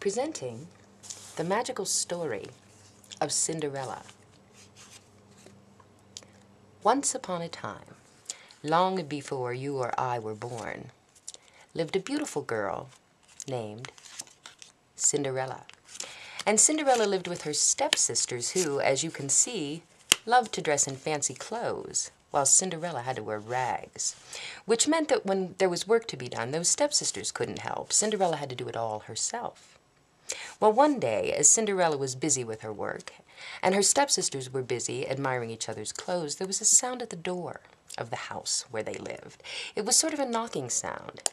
Presenting the magical story of Cinderella. Once upon a time, long before you or I were born, lived a beautiful girl named Cinderella. And Cinderella lived with her stepsisters who, as you can see, loved to dress in fancy clothes, while Cinderella had to wear rags, which meant that when there was work to be done, those stepsisters couldn't help. Cinderella had to do it all herself. Well, one day, as Cinderella was busy with her work, and her stepsisters were busy admiring each other's clothes, there was a sound at the door of the house where they lived. It was sort of a knocking sound.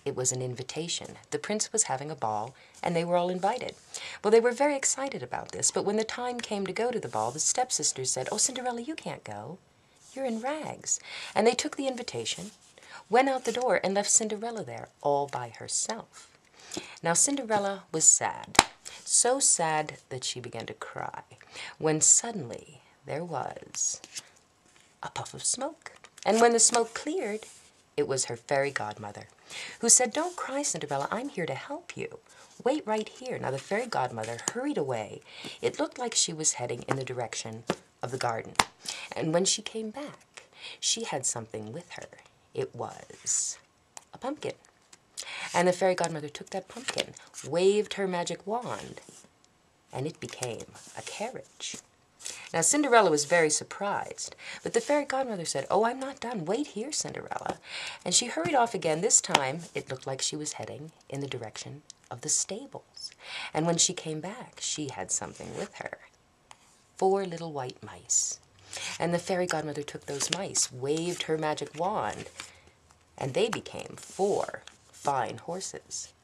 It was an invitation. The prince was having a ball, and they were all invited. Well, they were very excited about this, but when the time came to go to the ball, the stepsisters said, "Oh, Cinderella, you can't go. You're in rags." And they took the invitation, went out the door, and left Cinderella there all by herself. Now, Cinderella was sad, so sad that she began to cry, when suddenly there was a puff of smoke. And when the smoke cleared, it was her fairy godmother, who said, "Don't cry, Cinderella, I'm here to help you. Wait right here." Now, the fairy godmother hurried away. It looked like she was heading in the direction of the garden. And when she came back, she had something with her. It was a pumpkin. And the fairy godmother took that pumpkin, waved her magic wand, and it became a carriage. Now, Cinderella was very surprised, but the fairy godmother said, "Oh, I'm not done. Wait here, Cinderella." And she hurried off again. This time, it looked like she was heading in the direction of the stables. And when she came back, she had something with her. 4 little white mice. And the fairy godmother took those mice, waved her magic wand, and they became 4 fine horses.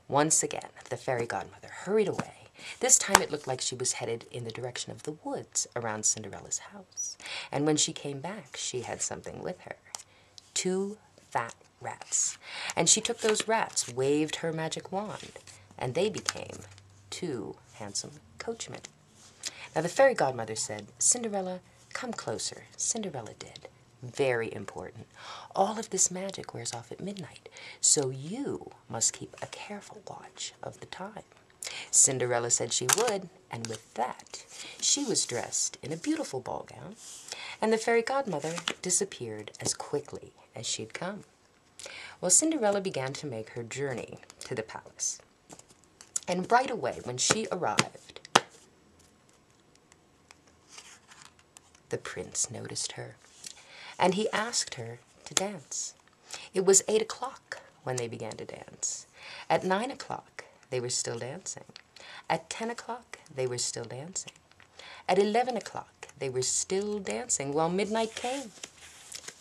Once again, the fairy godmother hurried away. This time it looked like she was headed in the direction of the woods around Cinderella's house. And when she came back, she had something with her. 2 fat rats. And she took those rats, waved her magic wand, and they became 2 handsome coachmen. Now the fairy godmother said, "Cinderella, come closer." Cinderella did. Very important. All of this magic wears off at midnight, so you must keep a careful watch of the time. Cinderella said she would, and with that, she was dressed in a beautiful ball gown, and the fairy godmother disappeared as quickly as she'd come. Well, Cinderella began to make her journey to the palace, and right away when she arrived, the prince noticed her. And he asked her to dance. It was 8 o'clock when they began to dance. At 9 o'clock, they were still dancing. At 10 o'clock, they were still dancing. At 11 o'clock, they were still dancing while midnight came.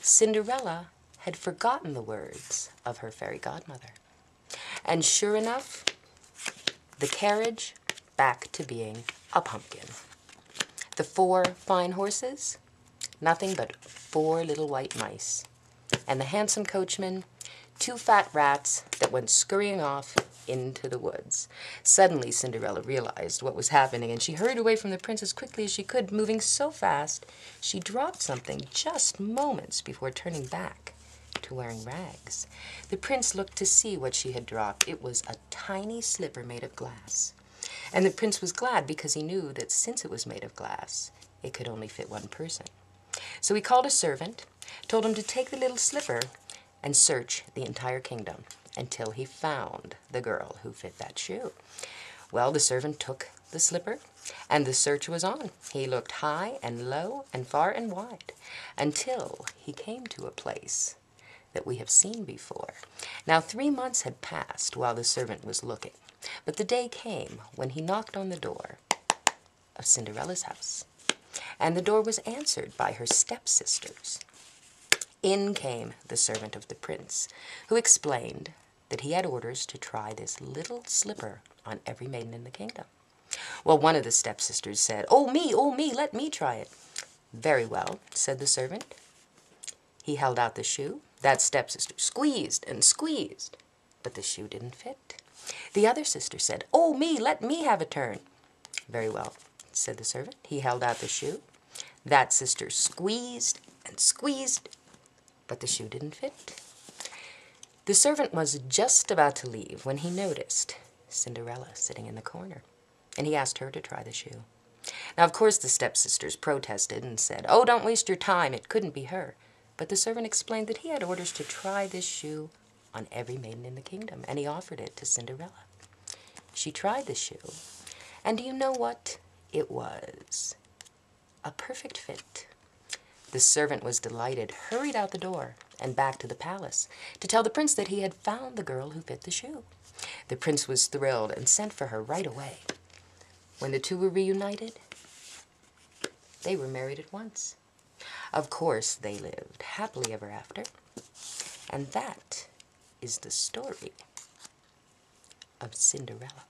Cinderella had forgotten the words of her fairy godmother. And sure enough, the carriage back to being a pumpkin. The 4 fine horses, nothing but 4 little white mice. And the handsome coachman, 2 fat rats that went scurrying off into the woods. Suddenly, Cinderella realized what was happening, and she hurried away from the prince as quickly as she could, moving so fast she dropped something just moments before turning back to wearing rags. The prince looked to see what she had dropped. It was a tiny slipper made of glass. And the prince was glad because he knew that since it was made of glass, it could only fit 1 person. So he called a servant, told him to take the little slipper and search the entire kingdom until he found the girl who fit that shoe. Well, the servant took the slipper, and the search was on. He looked high and low and far and wide until he came to a place that we have seen before. Now, 3 months had passed while the servant was looking, but the day came when he knocked on the door of Cinderella's house. And the door was answered by her stepsisters. In came the servant of the prince, who explained that he had orders to try this little slipper on every maiden in the kingdom. Well, one of the stepsisters said, oh, me, let me try it." "Very well," said the servant. He held out the shoe. That stepsister squeezed and squeezed, but the shoe didn't fit. The other sister said, "Oh, me, let me have a turn." "Very well," said the servant. He held out the shoe. That sister squeezed and squeezed, but the shoe didn't fit. The servant was just about to leave when he noticed Cinderella sitting in the corner, and he asked her to try the shoe. Now, of course, the stepsisters protested and said, "Oh, don't waste your time, it couldn't be her." But the servant explained that he had orders to try this shoe on every maiden in the kingdom, and he offered it to Cinderella. She tried the shoe, and do you know what? It was a perfect fit. The servant was delighted, hurried out the door, and back to the palace to tell the prince that he had found the girl who fit the shoe. The prince was thrilled and sent for her right away. When the two were reunited, they were married at once. Of course, they lived happily ever after, and that is the story of Cinderella.